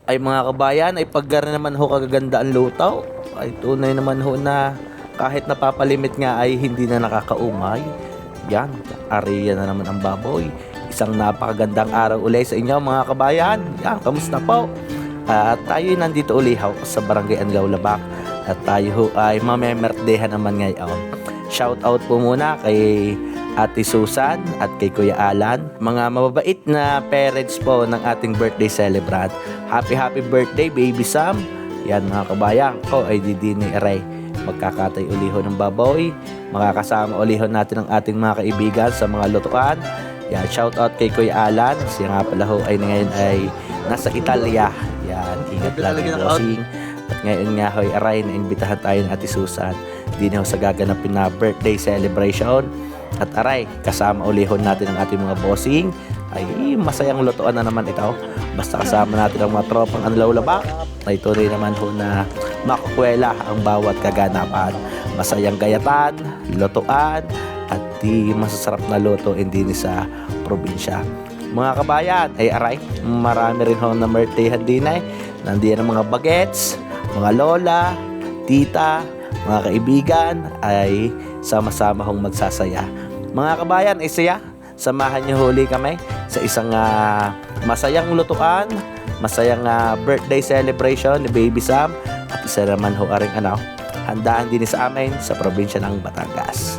Ay mga kabayan, ay paggar naman ho kagaganda ang lutaw. Ay tunay naman ho na kahit napapalimit nga ay hindi na nakakaumay. Yan, ariya na naman ang baboy. Isang napakagandang araw ulit sa inyo mga kabayan. Yan, kamusta po? At tayo nandito ulihaw sa Barangay Angaw Labak. At tayo ho ay mamemerdehan naman ngayon. Shout out po muna kay Ate Susan at kay Kuya Alan, mga mababait na parents po ng ating birthday celebrant. Happy birthday Baby Sam. Yan mga kabayan ko ay didini aray. Magkakatay uliho ng baboy. Makakasama uliho natin ang ating mga kaibigan sa mga lutuan. Yan, shout out kay Kuya Alan. Siya nga pala ho ay ngayon ay nasa Italia. Yan, ingat lagi bossing. At ngayon nga ho'y aray na imbitahan tayo ng Ate Susan. Di na ho sa gaganapin na birthday celebration. At aray, kasama ulihon natin ang ating mga bossing. Ay masayang lutuan na naman ito. Basta kasama natin ang mga tropang Anlaw Labak. Ay tunay naman ho na makukwela ang bawat kaganapan. Masayang gayatan, lutuan, at di masasarap na luto hindi sa probinsya. Mga kabayan, ay aray, marami rin ho na birthdayhan din ay. Nandiyan ang mga bagets, mga lola, tita, mga kaibigan ay sama-sama hong magsasaya. Mga kabayan, ay saya. Samahan niyo huli kami sa isang masayang lutuan, masayang birthday celebration ni Baby Sam. At isa naman ho aring handaan din sa amin sa probinsya ng Batangas.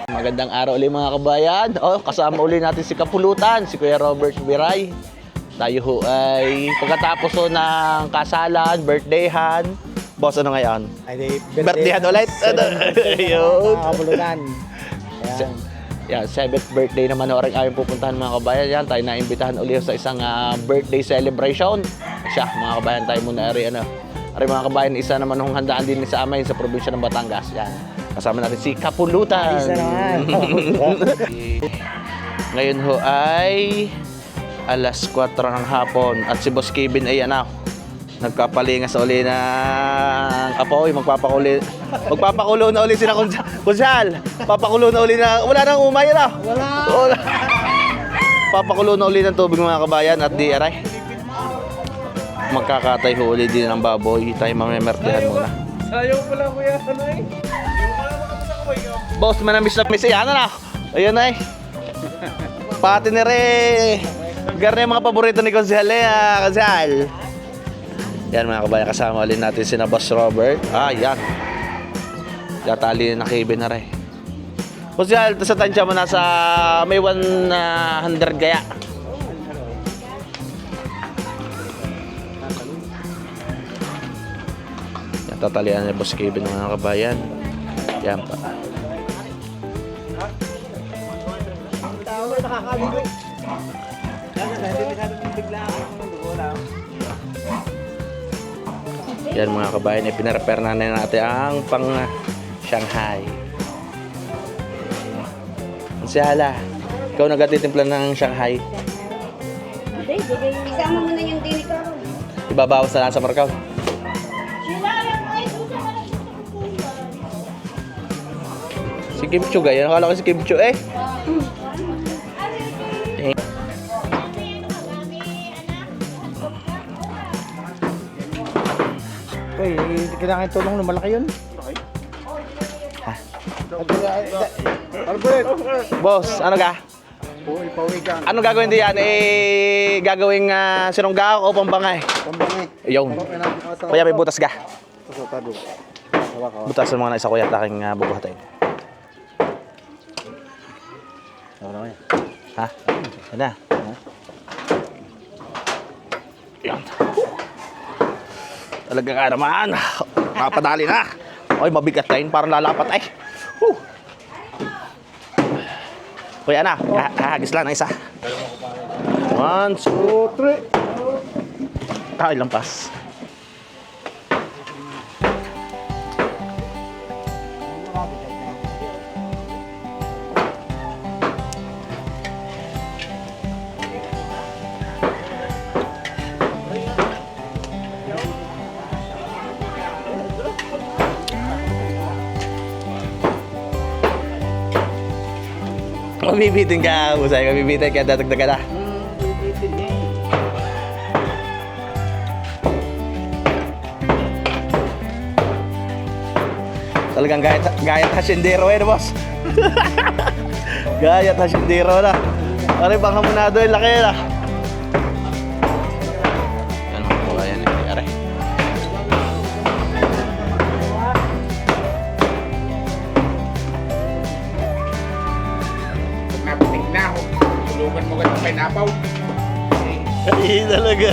Magandang araw ulit mga kabayan. Kasama ulit natin si Kapulutan, si Kuya Robert Biray. Tayo ho ay pagkatapos ho ng kasalan, birthdayhan. Boss, ano ngayon? Ay, Birthdayhan ulit. Ayun. Kapulutan. Yan, 7th birthday naman ho rin ayong pupuntahan mga kabayan. Yan, tayo naimbitahan ulit sa isang birthday celebration. Siya, mga kabayan, tayo muna ari mga kabayan, isa naman hong handaan din sa amin sa probinsya ng Batangas. Yan. Kasama natin si Kapulutan. Isa naman. Ngayon ho ay alas 4 ng hapon at si Boss Kevin ay nagkapalingas uli ng apoy. Magpapakulo na uli sila Kunsal. Papakulo na uli na wala nang umay na. Wala. Papakulo na uli ng tubig mga kabayan at di aray. Magkakatay ho uli din ng baboy. Tayo mamemertehan muna. Ayaw pala kuya. Boss, manamis na miss. Ayun na Pati ni Re. Garne yung mga paborito ni Konsel Konsel. Yan mga kabayan, kasama ulit natin si na Boss Robert. Yan. Tatali na Kevin na Re. Konsel, sa tansya mo nasa may 100 gaya. Yan, tatalian ni Boss Kevin mga kabayan. Yan pa. Yan mga kabayan, pinarepare na natin ang pang Shanghai. Si Hala, ikaw nagtitimpla ng Shanghai. Isama mo na yung dinig ko. Ibabawas na lang sa markaw. Si Kim Chu, gaya. Nakala ko si Kim Chu Uy, kailangan tulong na malaki yun. Albert! Boss, ano ka? Uy, pawigan. Ano gagawin diyan? Gagawing sinunggaw o pambangay? Pambangay. Yung. Kuya, may butas ka. Pasotado. Butas ng mga na isa kuya at aking bubuhatin. Ha? Ano na? Yan. Talaga nga naman. Kapadali na. Oy, mabigat na yun. Parang lalapat ay. Kuya na, hahagis lang ng isa. 1, 2, 3. Ilang pas. Mabibitin ka, Busay. Mabibitin ka, dadagdagan na. Talagang gayat hasyendero eh, boss. Gayat hasyendero na. Pare, bang hamunado yung laki na. Yan mga kabayan eh, pare. Napitik na ako. Tulugan mo ka ng pinapaw. Ay, talaga.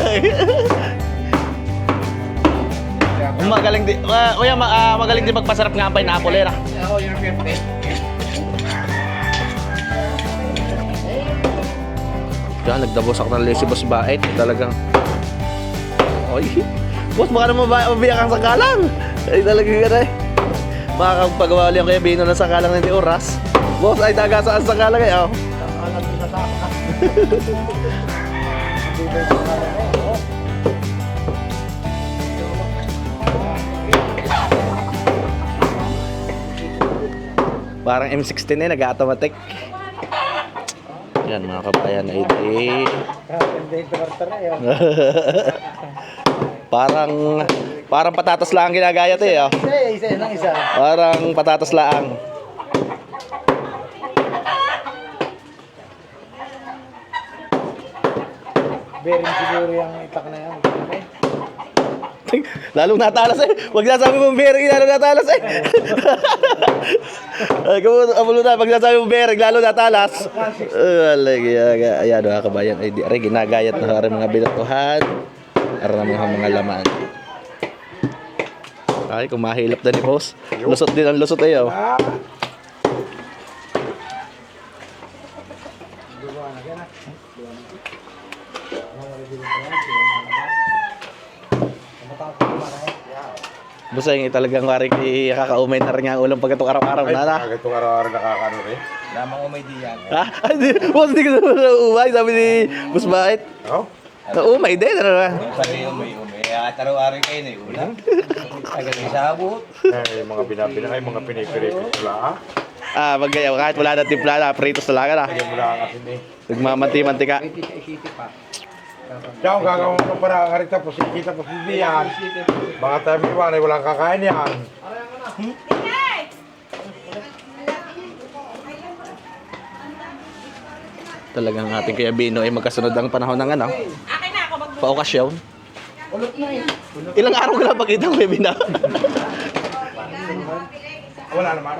Magaling di, kuya, magaling di magpasarap nga ang pineapple eh. Oo, yung 50. Yan, nagdabos ako ng si Boss Bait. Talagang, oy, boss, baka naman mabiyak ang sakalang. Ay, talagang yan eh. Makakapagawa ulit ang kaya bino ng sakalang ng oras. Boss, ay daga saan sakalang eh, oh. Parang M16 eh, nag-automatic. Yan mga kabayan ay di. Parang patatas lang ang ginagayat eh. Oh. Isa lang isa. Parang patatas lang. Bearing siguro yung itak na yan. Lalong natalas eh. Wag nasabi mong bearing, lalong natalas eh. Ay, kamulo na, pag nasabi mong bearing, lalong natalas. Ayan mga kabayan, ay di rin ginagayat na rin mga bilatuhan. Para mga laman. Ay, kung mahilap na ni boss. Lusot din ang lusot eh. Oh. Busay talagang wari kakaumay na rin nga ang ulam pag itong araw-araw na na. Agad itong araw-araw nakakano rin. Lamang umay diyan. Ha? Boss, hindi ka naman naumay, sabi ni Boss Bait. Oo? Naumay din, ano na? Sabi umay. At araw-araw kayo na yung ulam. Agad yung sabot. Yung mga binabina, yung mga pinipiripit pula. Magayaw, kahit wala na timpla na, pritos talaga na. Lagyan mo lang ang asin eh. Nagmamanti-mantika. Diyan, gagawin mo para karita po, sikita po hindi yan. Mga tayo iwan ay walang kakain yan. Talagang ating Kuya Bino ay magkasunod ang panahon ng ano? Paokasyon. Ilang araw ka lang pakita Kuya Bino? Wala naman.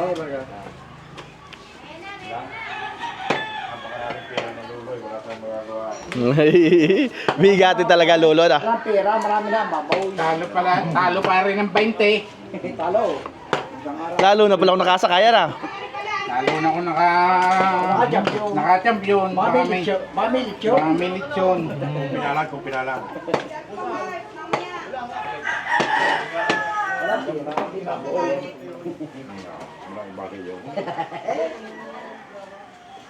Bigati talaga lolo na. Ang pera, marami na. Babaw. Talo pa rin ng 20. Talo. Lalo na pala kung nakasakaya na. Talo na ako Naka-champion. naka-champion. Mamilitsyo. Mga militsyon. Pinalag ko, pinalag. Walang bagay yun.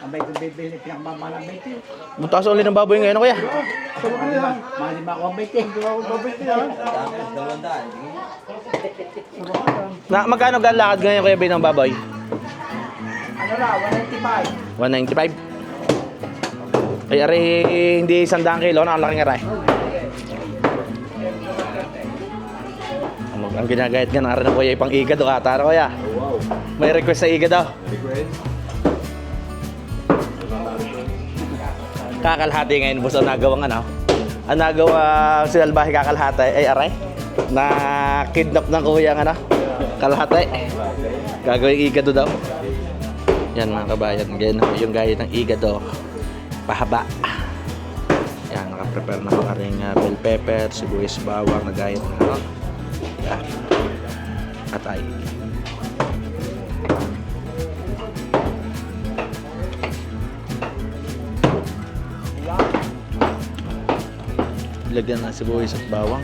Ang may bibili, pinakmamalang 20. Muntas ulit ng baboy ngayon, Kuya. Malima ako ang 20. Hindi ako 20 yan. Magkano gan lakad ngayon Kuya Bino ng baboy? Ano na, 195. 195. Ay, ari, hindi 100 kilo, ang laking aray. Ang ginagayat nga ng aray ng Kuya, pang igad o ata, Kuya. May request sa igad daw. Kakalhati ngayon, boss, ang nagawang ano? Ang nagawa si Albahi kakalhati ay aray na kidnap ng kuya ng ano? Kalhati. Gagawing igado daw. Yan mga kabayan, ganyan yung gaya ng igado. Pahaba. Yan, nakaprepare na mga ring bell pepper, sibuyas, bawang na gaya ng ano. Yan. Atay. Lagyan ng sibuyas at bawang.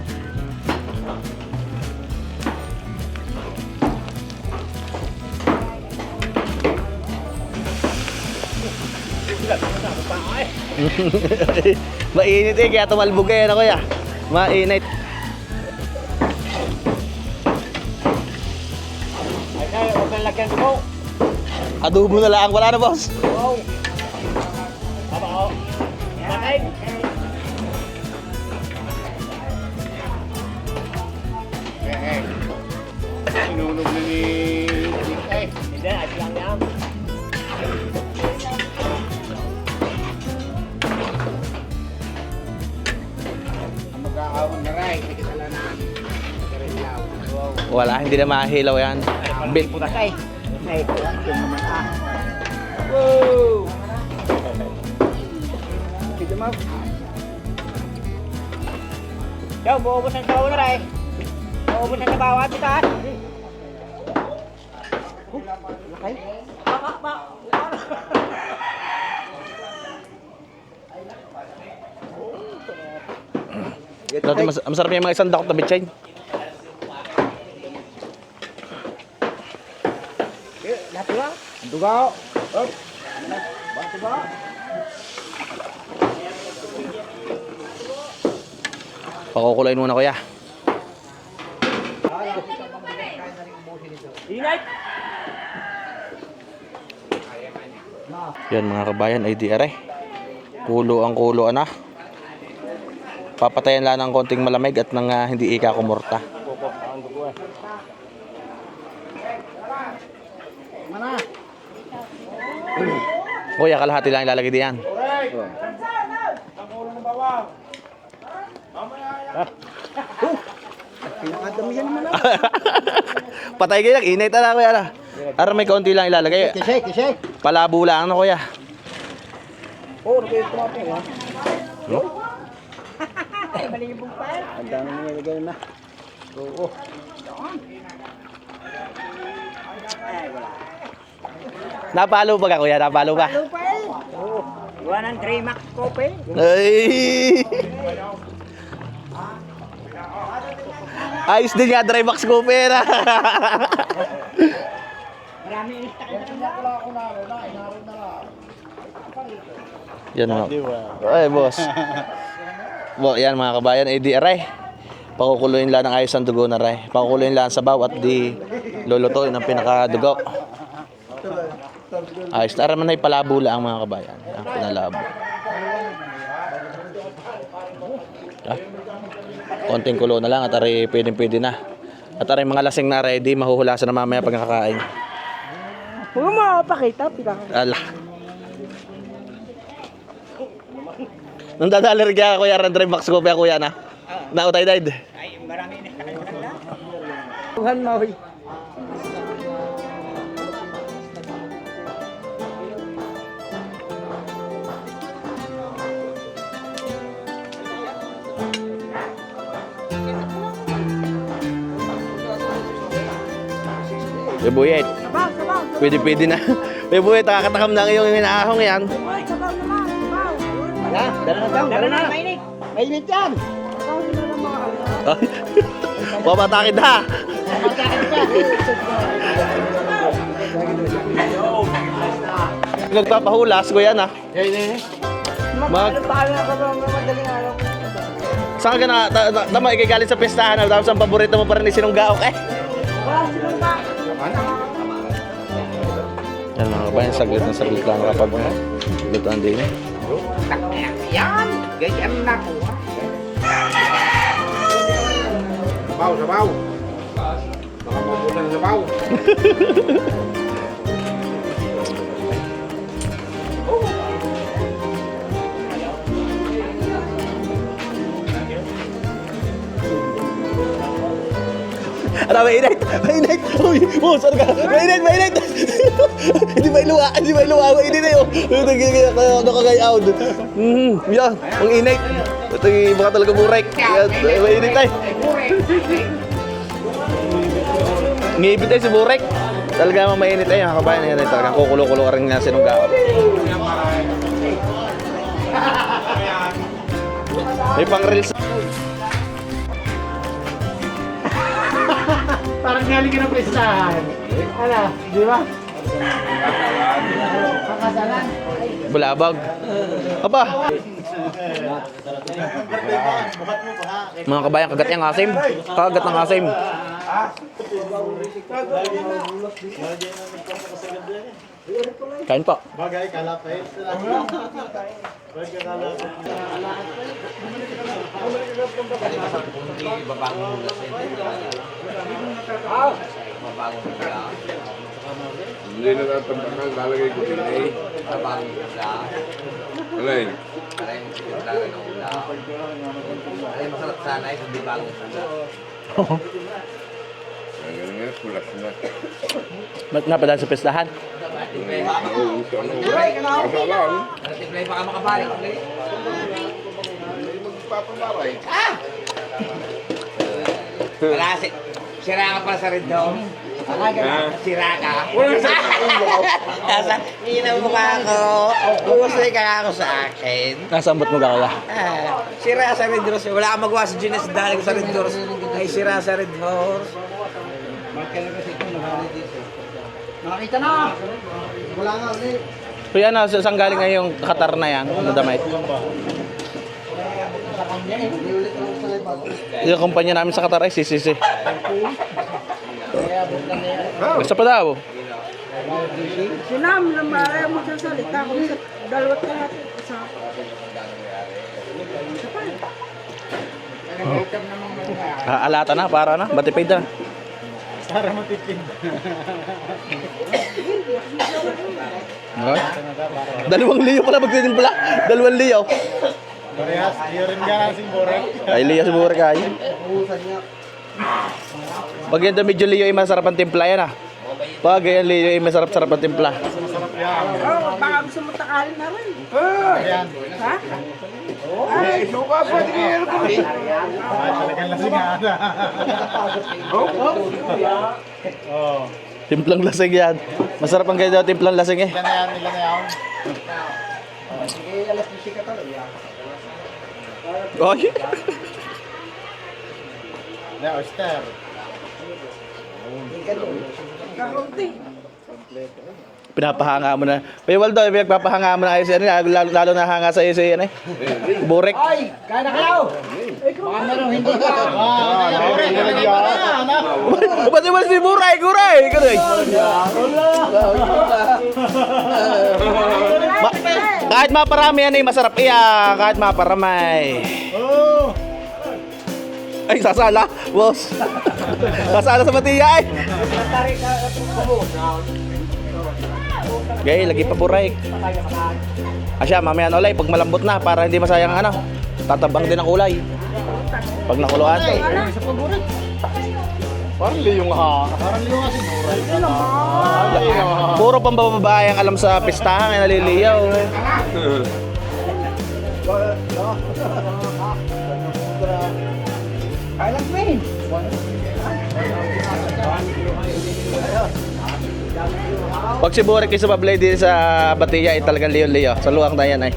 Mainit eh, kaya tumalbog kayo na Kuya. Mainit. Ay, huwag kang lagyan ko. Adobo na lang, wala na boss. Wow. Sinunog na ni Ay. Hindi, at lang. Ang mag-aawang na rin, hindi kita lang na. Wala, hindi na mahilaw yan. Putas ay. Ay, ito naman ah. Wow! Dito mo. Yo, buubos ang sabaw na rin. Buubos ang sabaw at ito ah. Lakay? Dati masarap yung mga isang dakot na bitchay. Lahat ba? Ang dugaw. Oh. Bakit ba? Pakukulayin muna kuya. Ingat! Yan mga kabayan ay di aray. Kulo ang kulo na. Papatayan lang ng konting malamig at nang hindi ikakumurta. Mana? Kuya, kalahati lang ilalagay diyan. Pinakadami yan naman. Patay kayo lang, inay tala kuya na. Ara may konti lang ilalagay. Kisay. Palabo lang na kuya. Oh, nagay tumating ha. Ay, malibong pa. Ang dami nilagay na. Oo. Napalo ba ka kuya? Napalo ba? Lupa eh. Oo. Gawa ng 3 Max Cope. Ay! Ayos din nga, Dry Max Cooper. Marami inistak na Yan mga. Ay, boss. Yan mga kabayan, eh di aray. Pakukuloyin lang ng ayos ang dugo na ray. Pakukuloyin lang sa baw at di lulutuin ang pinakadugo. Ayos, tara man ay palabo lang mga kabayan. Ang pinalabo. Konting kulo na lang at aray pwede na. At aray mga lasing na ready, mahuhulasan na mamaya pag nakakain. Huwag mo mapakita, Ala. Nung dadalir kaya kuya Randre Max ko pa kuya na. Nautay died. Ay, marami inistak na. Tuhan mo. Bebuyet. Pwede na. Bebuyet, nakakatakam na yung inaahong yan. Dala na. Mainit yan. Papatakit na. Nagpapahulas ko yan ah. Saan ka na, tama ikagalit sa pestahan, tapos ang paborito mo pa rin sinunggaok eh. Yan mga kabayan, saglit lang kapag lutuan din eh. Yan. Ganyan na ko. Sabaw. Baka mabutan ng sabaw. Ano, mainit! Uy, saan ka? Mainit! Hindi ba iluwa? Mainit na yun. Nakagayawd. Yan, ang init. Ito yung baka talaga burek. Yan, mainit tayo. Ngibit tayo si burek. Talaga mainit tayo. Kabayan yan. Talagang kukulo-kulo ka rin nga sinunggaw. May pang-reels. Parang galing ka ng pestahan. Ano, di ba? Pakasalan. Bulabag. Aba. Mga kabayan, kagat yung asim. Kagat ng asim. Kain po. Bagay, kalapit. Kunti, babagong ulas yun. Babagong ulas. Hindi na natambakan, lalagay ko din eh. Babagong ulas. Alay, Aray mo si Pintara ng ulas. Aray masarap sana eh, kung di bagong ulas. ganun nga, pulas na. Ba't nga pala sa pestahan? Tiplay pa ka. Nauuso ano. Kasa lang. Tiplay pa ka makabalik. Magpapamaray. Wala, sira ka pala sa red daw. Sira ka. Nasa, mukha ko. Uusay ka ako sa akin. Nasambot mo ka kaya? Sira sa red horse. Wala kang magawa sa Gines dahil sa red horse. Ay, sira sa red horse. Nakita na! Wala nga ulit. Kuya, saan galing nga yung Qatar na yan? Nadamay. Yung kumpanya namin sa Qatar ay CCC. Basta pa daw. Sinam na maaari magsasalita kung sa dalawat ka natin. Isa. Alata na, para na. Batipid na. Para matipid. Okay. 2 liyo pala magtitimpla. 2 liyo. Parehas, iyo rin nga ng simborek. Ay, liyo sa buhay kayo. Pag yan medyo liyo ay masarap ang timpla yan ah. Pag yan liyo ay masarap-sarap ang timpla. Masarap yan. Oh, baka gusto mo takalin na rin. Ayan. Ha? Ay, suka pa, tingin ko. Ay, talagang lasingan. Oh. Timplang lasing yan. Masarap ang ganyan daw timplang lasing eh. Ilan na yan, ilan na yan. Oy. Na, oyster. Kakunti. Pinapahanga mo na. Kuya Waldo, pinagpapahanga mo na ayos yan. Lalo na hanga sa iyo yan eh. Burek. Ay! Kaya na kayo! Baka meron hindi ka! Ba't naman si Buray? Guray! Guray! Kahit maparami yan eh, masarap iya. Kahit maparamay. Oh! Ay, sasala. Boss. Sasala sa batiya eh. Gay, lagi pa buray. Asya, mamaya na ulay, pag malambot na, para hindi masayang ano. Tatabang din ang kulay. Pag nakuluan. Parang liyong ha. Parang liyong nga simborek. Puro pambababae ang alam sa pistahan, ay naliliyaw. Kailan main? Pag si Burek yung sumablay din sa batiya, ay talagang liyo-liyo. Sa luwang na yan ay.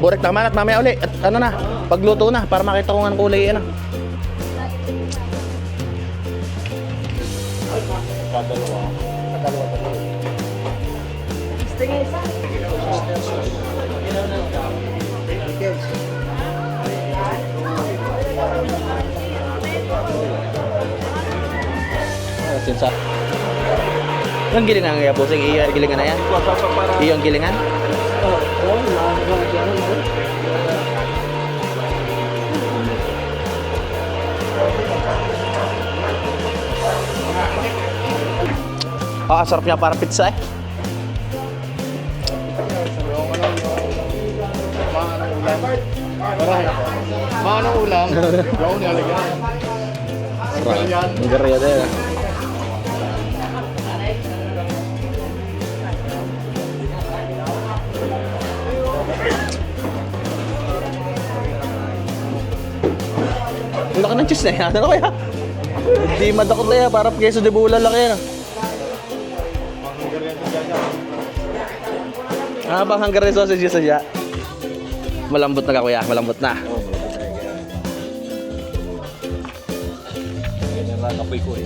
Burek, tama na at mamaya uli. At ano na, pagluto na, para makita ko nga ng kulay yan. Sinsa. Yung gilingan nga, bossing. Iyo, gilingan na yan. Iyo ang gilingan. Sarap niya para pizza eh. Manong ulam. Yung nilalagyan. Ang garya din. Ang laki ng cheese na yan. Ano kaya? Hindi madakot na yan. Parang queso de bola lang yan. Bang Hungary sausage yun sadya. Malambot na ka kuya. Malambot na. Kapoy ko eh.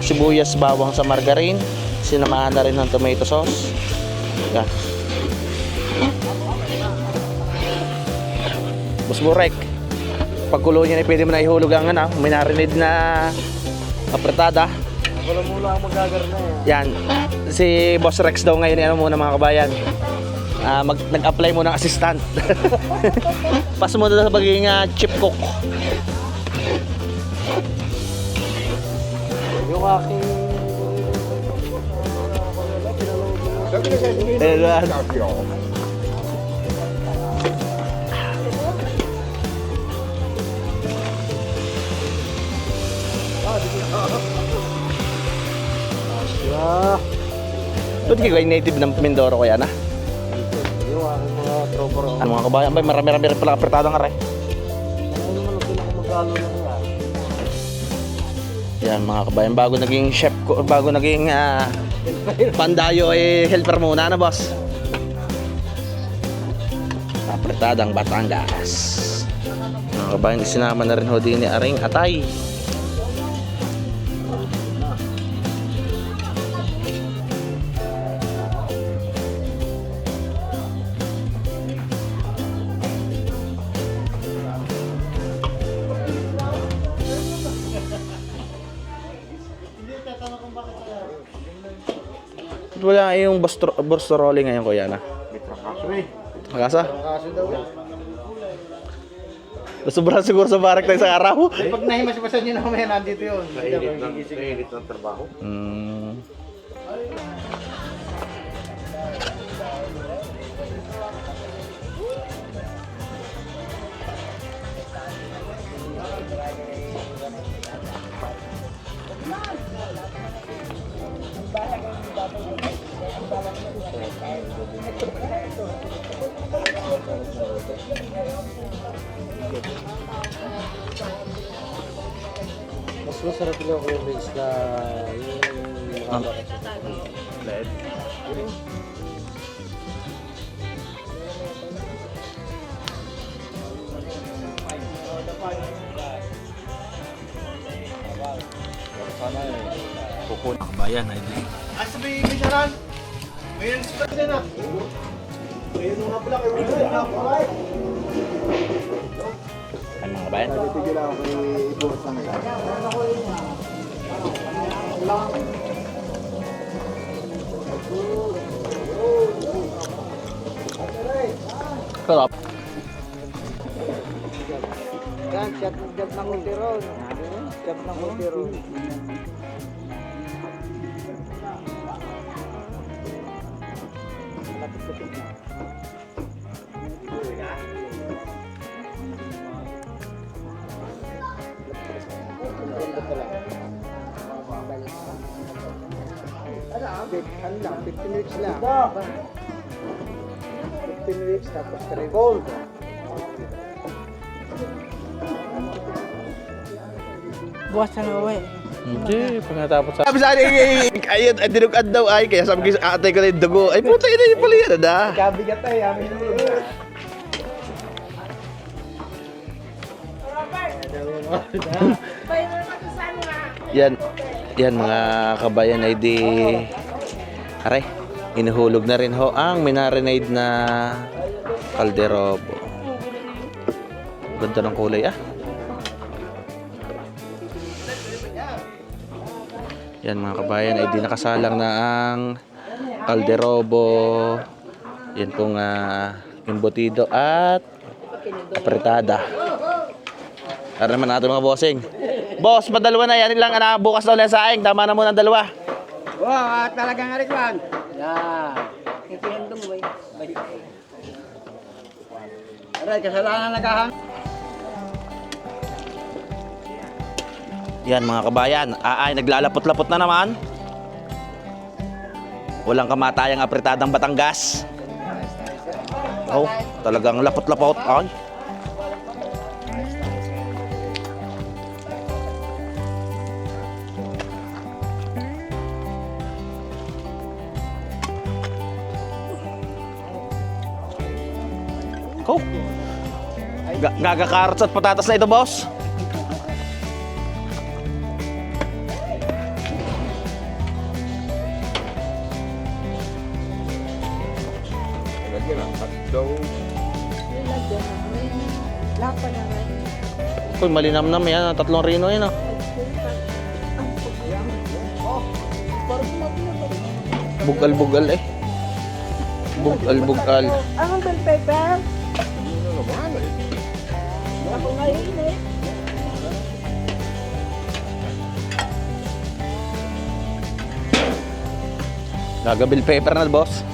Sibuyas, bawang sa margarine. sinamahan na rin ng tomato sauce. Yan. Boss Burek, pagkulo niya na pwede mo na ihulog ang minarinade na apretada. Wala muna ang magagarna Yan. Si Boss Rex daw ngayon muna mga kabayan. Nag-apply muna ng assistant. Pas muna sa pagiging chip cook. Yung aking... Ayan. Ba't kayo native ng Mindoro ko yan Yung aking mga tropa ro. Ano mga kabayan ba? Marami-rami rin pala kapretado nga rin. Ano naman ang pinakamagkalo na nga? Yan mga kabayan, bago naging chef ko, bago naging pandayo helper muna na boss. Kapretadang Batangas. Mga kabayan, isinama na rin ho din ni Aring Atay. Wala yung Borstrolli ngayon kuya na. Makasa? Kaso daw. Sobrang siguro sa barak tayo sa araw. Pag nahimas-masan nyo na mamaya nandito yun. Nainit ng trabaho. Mas masarap yung Rex na yung LED. Kukun ang bayan ay di. Ay, sabi, Micharan! Ngayon, start din ah! Ngayon, mga pala kayo rin na ako. Ano mga bayan? Tigil ako kay Iburos na nila. Sarap. Yan, shot ng ultiron. Shot ng ultiron. Lapit-lapit na. Ano lang, 15 weeks lang. 15 weeks tapos 3 gold. Bukas na uwi. Hindi, pagkatapos sa... Sabi sa akin, ayun, dinugad daw ay, kaya sabi ko sa atay ko na yung dugo. Ay, puta, ina yung pala yan, ada. Kabigat tayo, amin mo. Yan mga kabayan ay di... Aray, inuhulog na rin ho ang minarinade na kalderobo. Ganda ng kulay Yan mga kabayan ay di nakasalang na ang kalderobo. Yan pong embutido at apretada. Tara naman natin mga bossing. Boss, padalawa na yan lang bukas daw lang sa aing. Tama na muna ang dalawa. Wow, talagang arikwan. Yan. Ikinandong mo Aray, kasalanan nagahang. Yan mga kabayan, ay naglalapot-lapot na naman. Walang kamatayang apretadang Batangas. Oh, talagang lapot-lapot. Ay. Ko. Gaga-carrots at patatas na ito, boss. Lahat pa na rin. Uy, malinam-nam yan. 3 rino yan ah. Bugal-bugal eh. Bugal-bugal. Anong bell paper? Ako ngayon eh. Gagabil paper na, boss.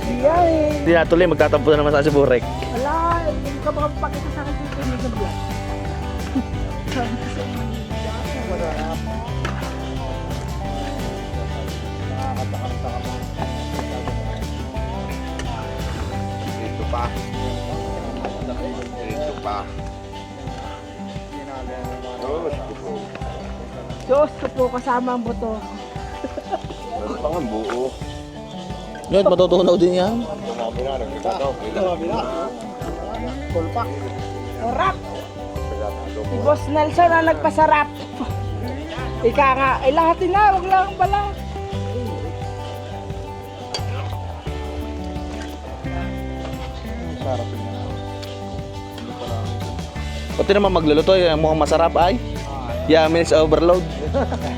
Siya eh. Hindi natuloy, magtatampo na naman sa Burek. Wala, hindi ka makapagpakita sa akin dito ng vlog. Dito pa. Dito pa. Diyos ko po kasama ang buto. Meron pa nga buo. Yun, matutunaw din yan. Sinabi na, nagkakataw. Sarap! Si Boss Nelson ang nagpasarap. Ika nga, ay lahat na, wag lang pala. Pati naman magluluto, yung mukhang masarap ay. Yamin sa overload.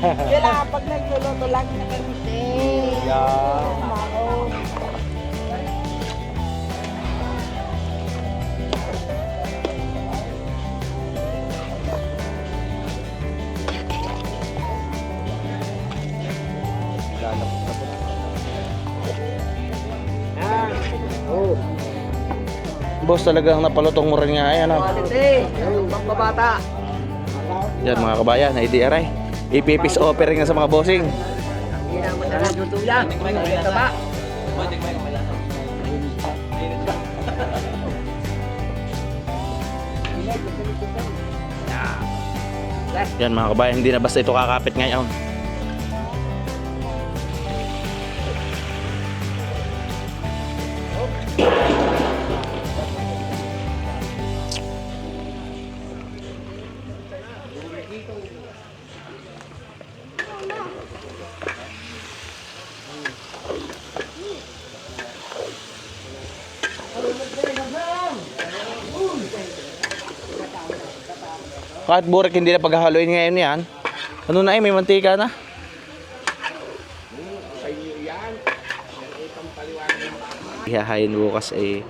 Kailangan pag nagluluto lang na kami. Boss, talagang napalutong mo rin nga yan. Pambabata. Yan mga kabayan, IDRI. Ipipis offering na sa mga bossing. Hindi na masarap yung tuya. Ito ba? Yan mga kabayan, hindi na basta ito kakapit ngayon. Kahit burek hindi na paghahaluin ngayon yan. Ano na may mantika na. Ihahayin bukas ay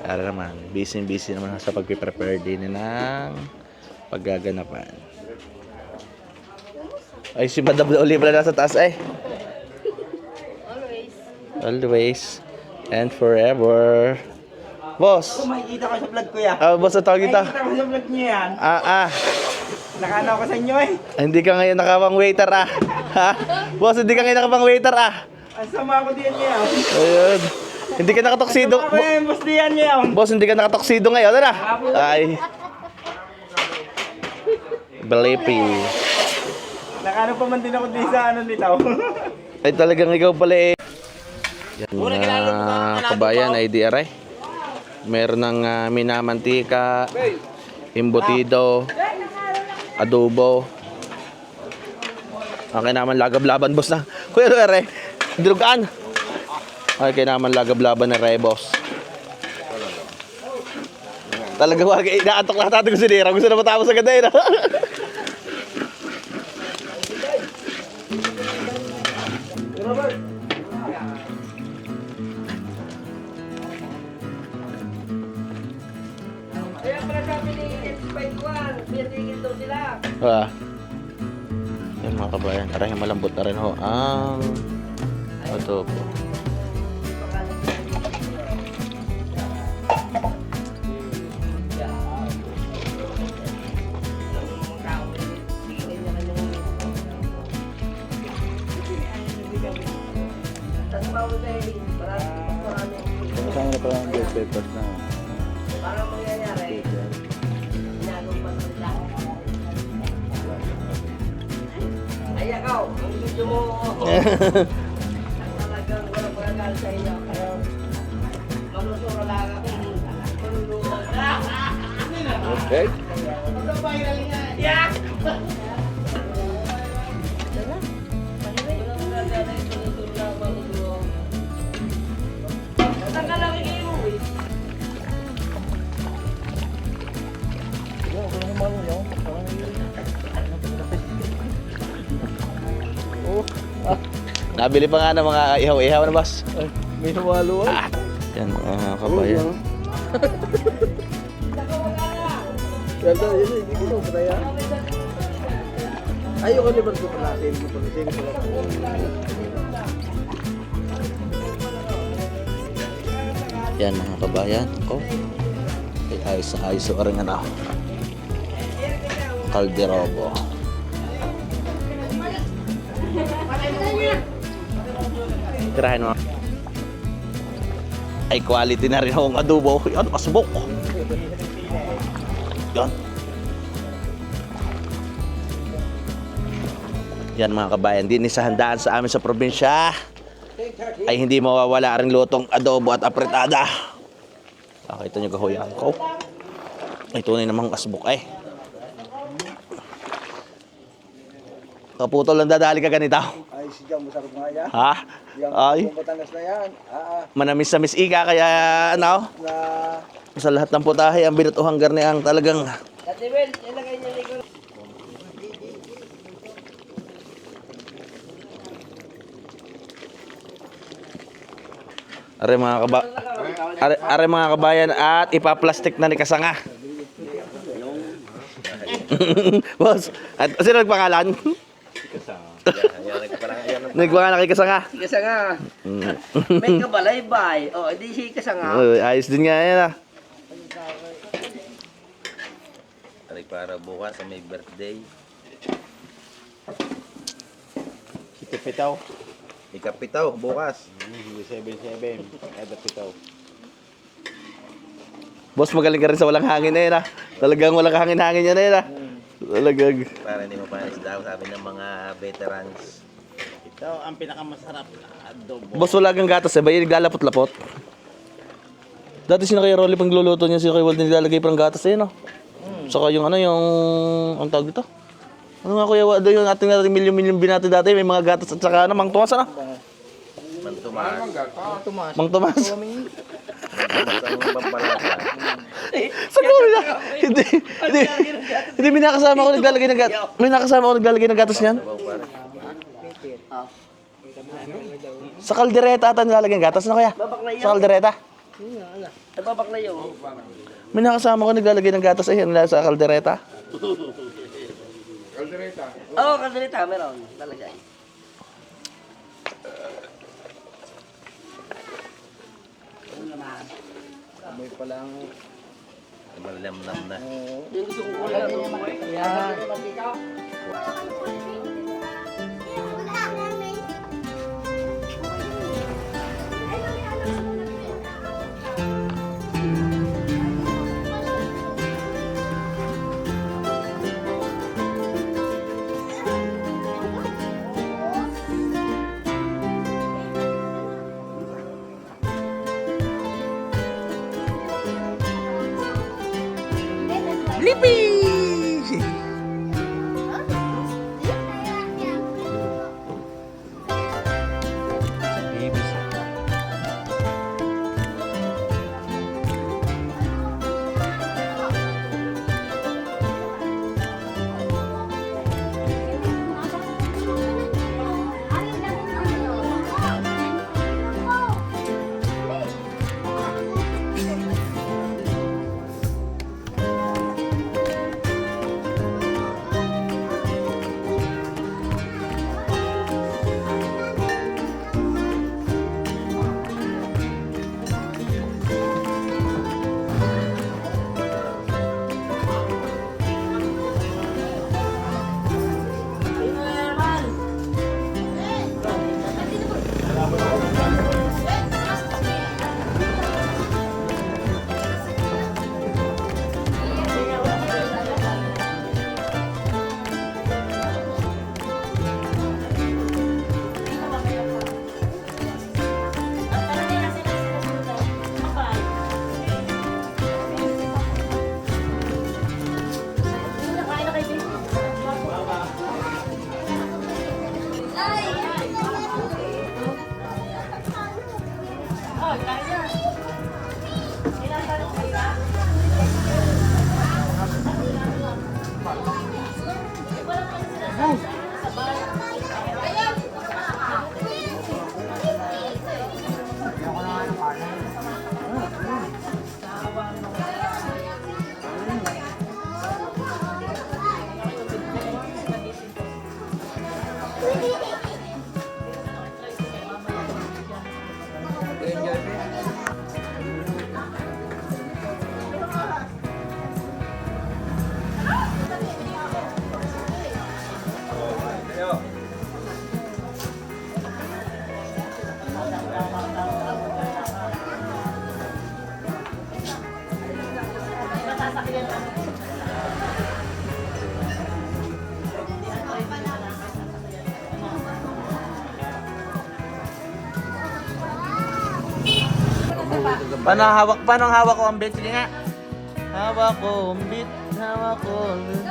naman, busy naman sa pagpiprepare din ng paggaganapan. Ay si Madam Olive na nasa taas ay. Always and forever. Boss! Makikita ko sa vlog ko yan. Boss, ang tawag dito. Makikita ko sa vlog niyo yan. Nakano ako sa inyo eh. Hindi ka ngayon nakabang waiter Ha? Boss, hindi ka ngayon nakabang waiter Ang sama ko diyan niya. Ayun. Hindi ka nakatoksido. Ako yung boss diyan niya. Boss, hindi ka nakatoksido ngayon. Ano na? Ay. Balipi. Nakano pa man din ako din sa ano nito. Ay talagang ikaw pala eh. Yan mga kabayan, IDRI. Meron ng minamantika, imbutido, adobo. Okay naman lagab-laban boss na. Kuya Rere, dilugaan. Okay naman lagab-laban na Rere boss. Talaga wag inaatok lahat natin ko sinira. Gusto na matapos agad eh. Kaya pala sabi ni X51, pinatigil daw sila. Yan mga kabayan, arahin malambot na rin ho ang adobo. Kasama na pala ang best papers na. Parang mangyayari. Ginagawa pa sa lahat. Ay, ikaw, ang video mo. Talagang walang pagkagal sa inyo. Manusuro lang ako. Manusuro. Okay. Ano ba yung yeah! Ang kalaki Nabili pa nga ng mga ihaw-ihaw na boss. May hawalo ah. Yan mga kabayan. Ganda, yun hindi ko nung kaya. Ayoko naman ko pala. Save ko pala. Yan mga kabayan. Oh. Ay, ayos na ayos o rin ano. Calderobo. Tirahin mo. Ay quality na rin akong adobo. Yan, asbok. Yan. Yan mga kabayan, din sa handaan sa amin sa probinsya ay hindi mawawala ring lutong adobo at apretada. Nakita nyo kahuyan ko. Ay tunay namang asbok ay. Kaputol lang dadali ka ganito. Ay, siya masarap nga yan. Ha? Ay, Yung Batangas na yan. manamis-namis ika kaya ano? Na... Sa lahat ng putahe ang binat o hanggar niya ang talagang Dati Will, ilagay niya ligo. are mga kabayan at ipaplastik na ni Kasanga. Boss, at sino nagpangalan? Nagpangalan kay Kasanga. Kasa nga. May kabalaybay. O, di si kasa nga. Ayos din nga yan ah. Tarik para bukas sa may birthday. Pitaw. Ikapitaw, bukas. 7-7. Kada pitaw. Boss, magaling ka rin sa walang hangin na yun ah. Talagang walang hangin-hangin yan na yun ah. Talagang. Para hindi mapanis daw, sabi ng mga veterans. Ito ang pinakamasarap na adobo. Boss, wala kang gatas eh. Ba yung naglalapot-lapot? Dati sino kay Rolly pag luluto niya, sino kay Walden nilalagay parang gatas eh no? Saka yung ano yung... Ang tawag dito? Ano nga kuya, doon yung ating natin milyon-milyon binati dati, may mga gatas at saka ano, Mang Tomas ano? Mantumas. Mang Tomas. Mantumas ang pampalasa. Siguro na. Hindi may nakasama ko naglalagay ng gatas. May nakasama ko naglalagay ng gatas niyan. Sa kaldereta ata nilalagay ng gatas na kaya? Sa kaldereta? Nababaklay yun. May nakasama ko naglalagay ng gatas ay sa kaldereta. Oo, kaldereta. Meron. Talagay. Amoy pa lang. Malamnam na. Yung gusto kong kulay. Yan. Paano ang hawak ko ang bit? Sige nga. Hawak ko ang bit. Hawak ko ang bit.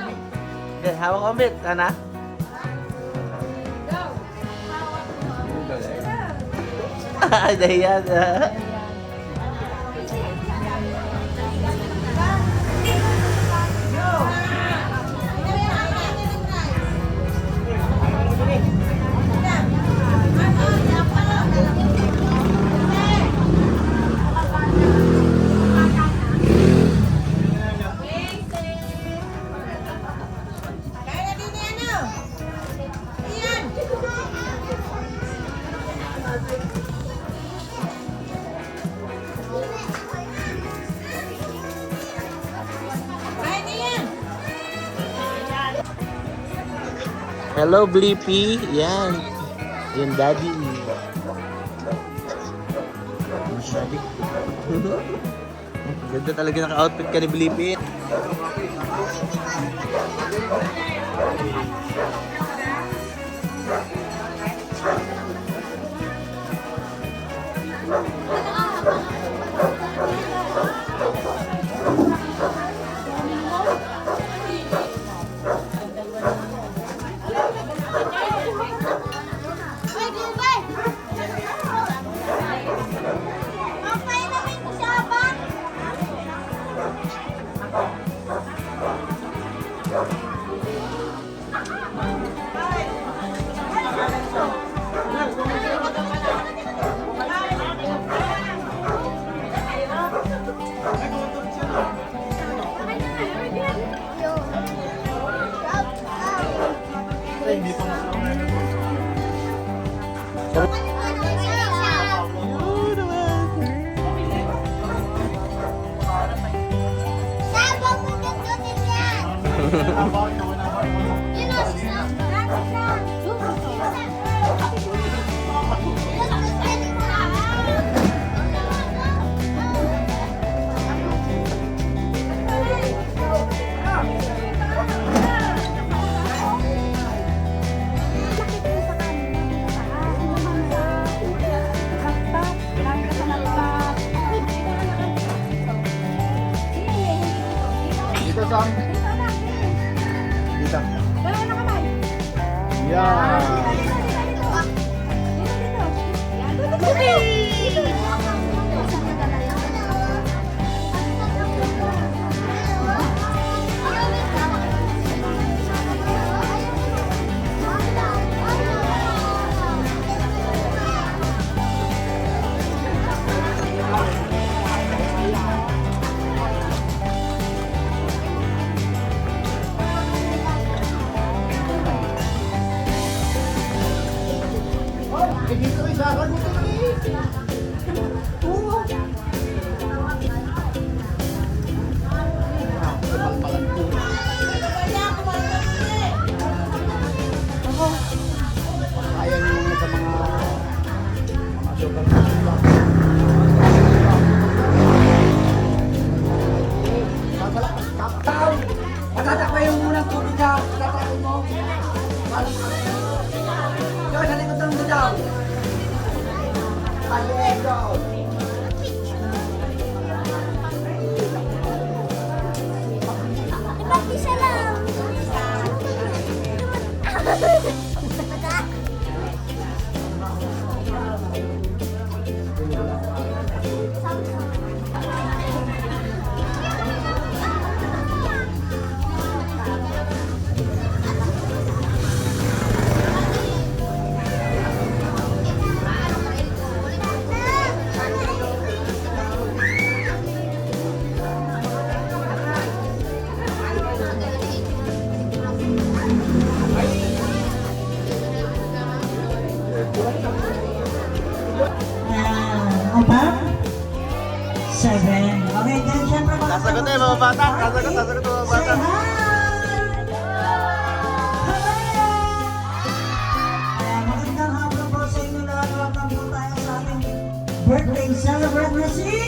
Okay, hawak ko ang bit. Ana? Ay, dahiyan. Hello, Blippi. Yan. Yung daddy. Daddy. Ganda talaga naka-outfit ka ni Blippi. Dito, Sam. Dito. Yan. Dito isa ka dito ayan yung sa mga sugar. Patatakpa yung unang tubig ka. Patatakpa mo. Yo, sa likod ng daw. Ayun, daw. Isa lang. Above? 7. Okay, then syempre mga Sasagot na yung mga bata. Sasagot yung mga say bata. hi! Magandang hapon po sa inyo lahat. Welcome po tayo sa ating birthday celebrant na si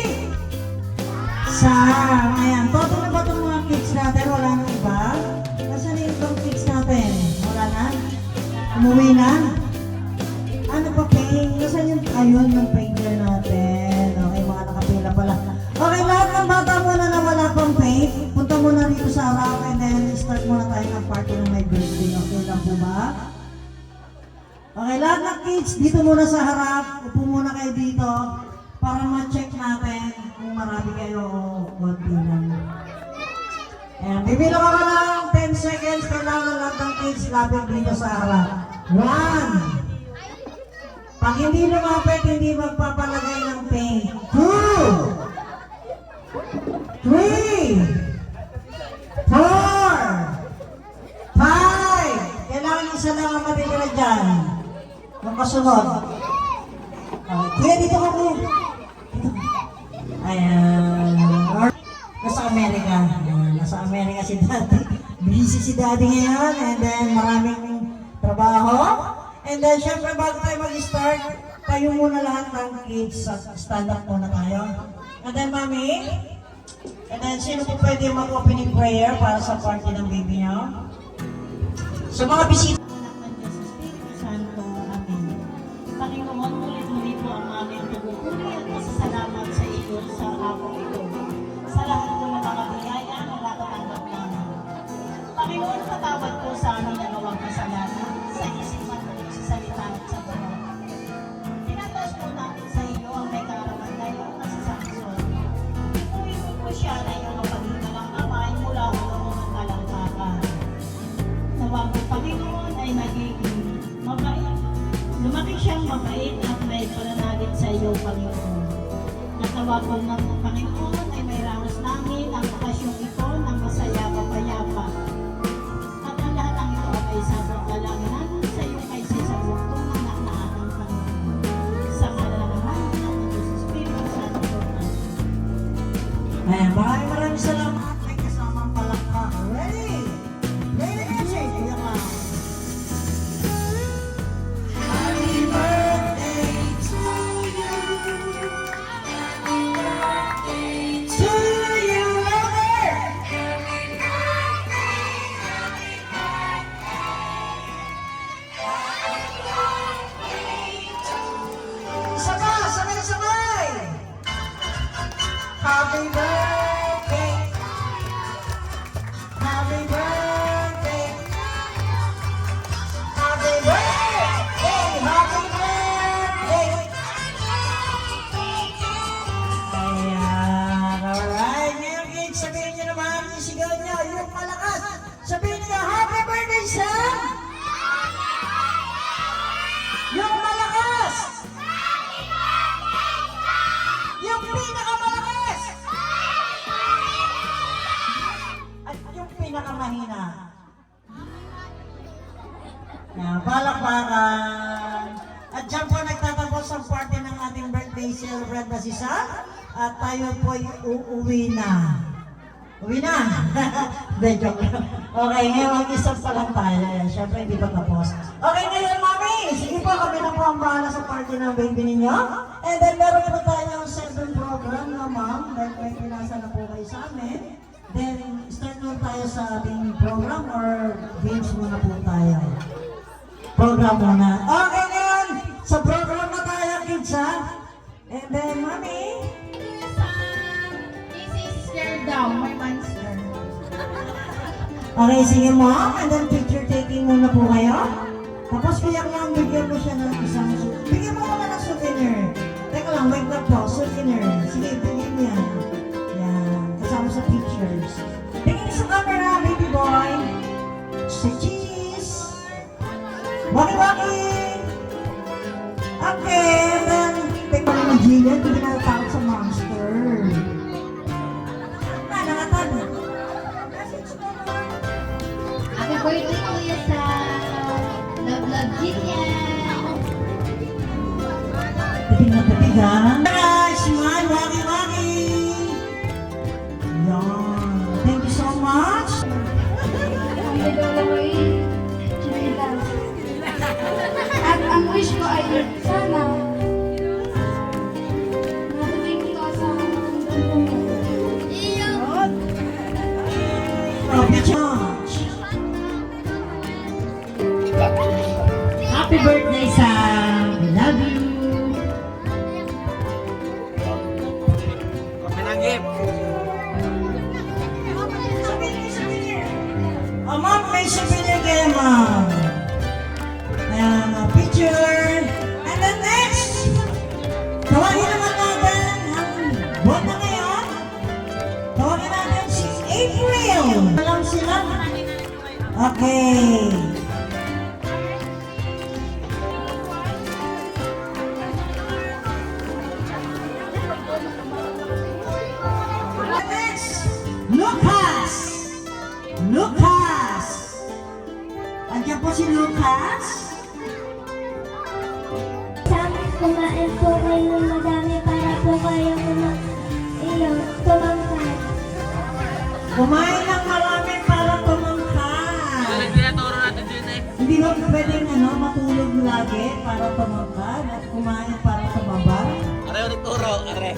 Sam. Ayan, toto na ba itong natin, wala nang iba. Nasaan na yung ibang cakes natin? Wala na? Umuwi na? Ano pa, Ping? Nasaan yung, ayun, yung painter natin. Okay, mga nakapila pala. Okay, lahat ng bata muna na wala pang paint, punta muna dito sa harap and then start muna tayo ng party ng my birthday. Okay lang po ba? Okay, lahat ng kids, dito muna sa harap. Upo muna kayo dito para ma-check natin kung marami kayo o konti lang. Ayan, bibilang ako ng 10 seconds. Kailangan lahat ng kids lapit dito sa harap. 1. Pag hindi lumapit, hindi magpapalagay ng paint. 2. 3, 4, 5. Kailangan isa lang ang matitira dyan. Yung kasunod. Okay. Kuya, dito ka po. Ayan. Nasa Amerika. Ayan. Nasa Amerika si Daddy. Busy si Daddy ngayon. And then maraming trabaho. And then syempre bago tayo mag-start, tayo muna lahat ng kids. Stand up muna tayo. And then Mami. And then, sino po pwede mag-opening prayer para sa party ng baby niyo? Sa mga bisita. Anak ng Diyos, Espiritu Santo. Amen. Panginoon, ulit-ulit po ang aming pagpupuri at pasasalamat sa iyo sa araw ito. Sa lahat po ng mga biyaya na natatanggap namin. Panginoon, patawad po sa aming nagawang kasalanan, sa isipan at sa salita at sa buhay. Tinataas po natin sa iyo ang may kaarawan ngayon na si Samson. Siya na iyong mapaghingalang kamay mula ulo ng kalangkakan. Nawang ang Panginoon ay magiging mabait. Lumaki siyang mabait at may pananalig sa iyo, Panginoon. Natawagod ng Panginoon ay may raos namin ang okasyong ito ng masaya kapayapa. At ang lahat ng ito ay isasang dalangin namin sa iyo kay sa buktong anak na ating Panginoon. Sa ngalan ng Ama at ng Diyos Espiritu Santo. Ayan, maraming salamat. May kasamang palakpak. Ready? Ready, music. Iyan lang. Happy birthday to you. Happy birthday to you, Robert. Happy birthday, happy birthday. Happy birthday to you. Sabay, sabay. Happy birthday. Happy birthday. Happy birthday. Happy birthday. Ayan. Alright. Ngayon, kids, sabihin nyo naman, isigaw nyo, yung malakas. Sabihin nyo, happy birthday, Sam! Yung malakas! Yung pinakamalakas! At yung pinakamahina. Yan, palakpakan. At dyan po nagtatapos ang party ng ating birthday celebrant na si Sam. At tayo po'y uuwi na. Uwi na! Hindi, joke lang. Okay, ngayon mag-isap pa lang tayo. Siyempre, hindi pa tapos. Okay, ngayon, Mami! Sige po, kami na po ang bahala sa party ng baby ninyo. And then, meron po tayong 7 program na, Ma'am. Dahil may pinasa na po kayo sa amin. Then, start na tayo sa ating program or games muna po tayo. Program muna. Okay, ngayon! Sa program na tayo, kids, ha? And then, Mami! My monster. Okay, sige mo. And then picture taking muna po kayo. Tapos kaya lang bigyan mo siya ng isang bigyan mo muna ng souvenir. Teka lang, wait lang po. Souvenir. Sige, bigyan mo yan. Yan. Kasama sa pictures. Tingin sa camera, baby boy. Say cheese. Waki-waki. Okay, and then tingnan mo ng Jillian. Hindi na natakot sa monster. Happy birthday Kuya Sam! Love, love, Jillian! Titig na titig, ha? Guys, man, waki-waki. birthday, Sam. I love you. Oh, ma'am, may souvenir kayo, ma'am. Ayan, picture. And then next, tawagin naman natin ang bota ngayon. Tawagin natin si April. Alam sila. Okay. Next, Lucas. Lucas. Andiyan po si Lucas. Kumain po kayo ng madami para po kayo tumangkad. Kumain ng marami para tumangkad. Hindi ba pwedeng matulog lagi para tumangkad at kumain para tumaba? Aray, nagturo. Aray.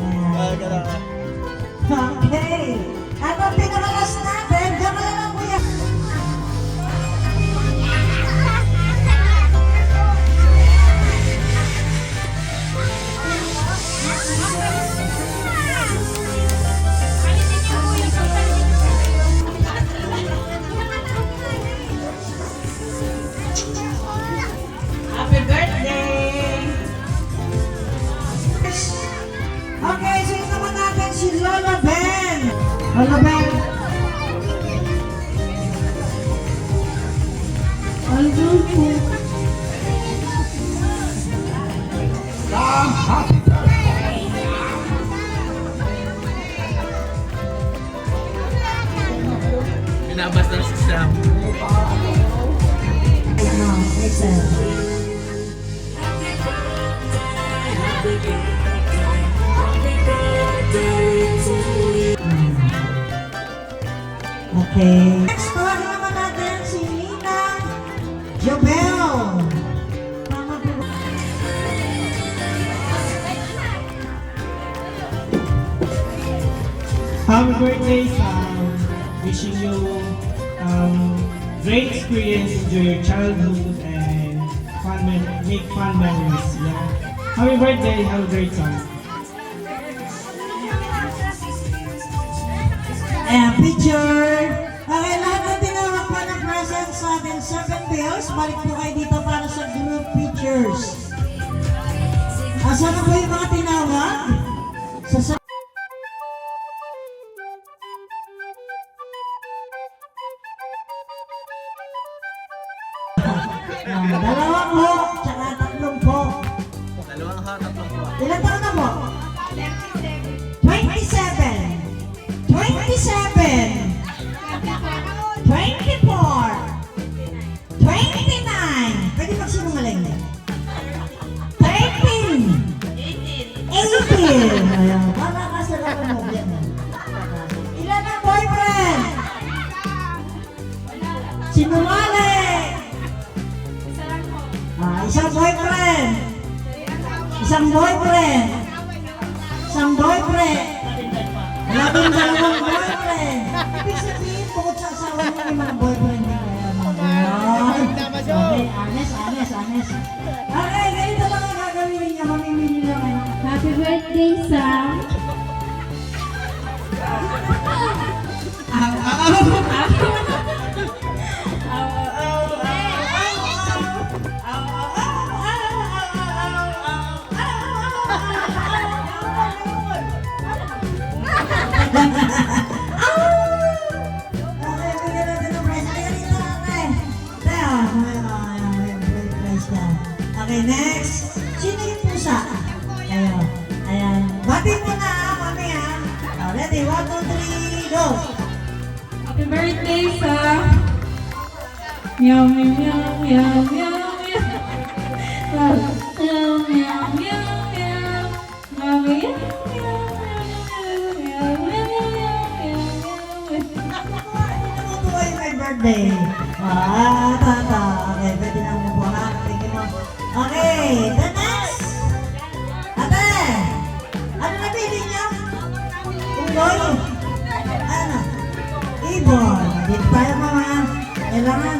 Okay. At ang pinakalas natin, diyan ka lang ang kuya. Happy birthday! Okay, so ito naman natin si Lola Ben. Lola Ben. Hello po. Binabas ng sistem. No, excellent. Okay. Next, tawagin naman natin si Nina Jobel. Tama po ba? Happy birthday, Sam. Wishing you great experience, enjoy your childhood, and make fun memories. Yeah. Happy birthday, have a great time. Ayan, picture. Okay, lahat ng tinawag po ng present sa ating 7 bills. Balik po kayo dito para sa group pictures. Asan na po yung mga tinawag? Sa dalawa po, tsaka tatlong po. Dalawang harap lang po. Ilan taon na po? 27. 27. 24. 29. Pwede magsinungaling. 13. 18. Ayan, para kasarap mo yan. Ilan ang boyfriend? Sinungaling. Isang boyfriend. Isang boyfriend. Isang boyfriend. Wala din dalawang boyfriend. Ibig sabihin, bukod sa asawa niya, may mga boyfriend din kaya mga ganon. Okay, honest. Okay, ganito lang ang gagawin niya. Mamimili lang kayo. Happy birthday, Sam. Okay, bigyan natin ng prize. Ayan dito, ate. May prize ka. Okay, next. Sino yung pusa? Ayan. Bati mo na, mami ha. Ready? 1, 2, 3, go! Happy birthday, Sam. Meow, meow, meow, meow, meow, meow. Meow, meow, meow, meow. Meow, meow, meow, meow, meow, Natutuwa yung may birthday. Tata. Okay, pwede na mo po ha. Tingin mo. Okay, the next. Ate, ano napili niyo? Unggoy? Ano? Ibon. Dito tayo mga kailangan.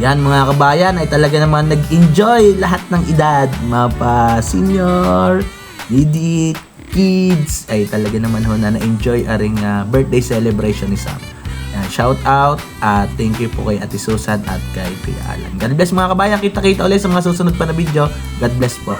Yan mga kabayan ay talaga naman nag-enjoy lahat ng edad. Mapa senior, needy, kids ay talaga naman ho na na-enjoy aring birthday celebration ni Sam. Yan, shout out at thank you po kay Ate Susan at kay Kuya Alan. God bless mga kabayan. Kita-kita ulit sa mga susunod pa na video. God bless po.